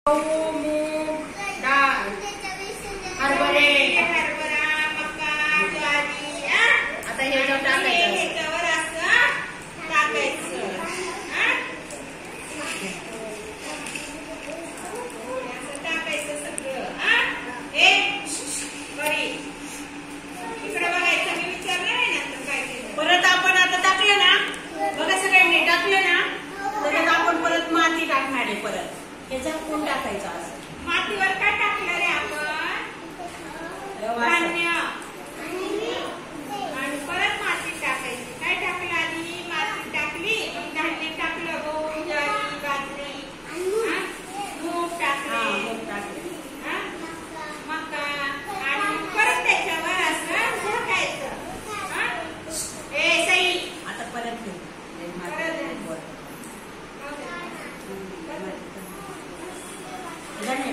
मूग, डाळ, हरभरे, हरभरा, मका, ज्वारी. आता हे टाकायचं, ह्याच्यावर असं टाकायचं. असं टाकायचं सगळं. बरी इकडे बघायचं. मी विचारलं नाही नंतर काय केलं. परत आपण आता टाकलं ना, बघा सगळ्यांनी टाकलं ना, त्याच्यात आपण परत माती टाकणार आहे. परत हे झाकून टाकायचं. असं मातीवर काय टाकलं रे आपण? धान्य. आणि परत माती टाकायची. काय टाकलं आधी? माती टाकली, मग धान्य टाकलं. गहू, ज्वारी, बाजरी, मूग टाकले, मका, आणि परत त्याच्यावर असं झाकायचं. सई आता परत परत धन्यवाद.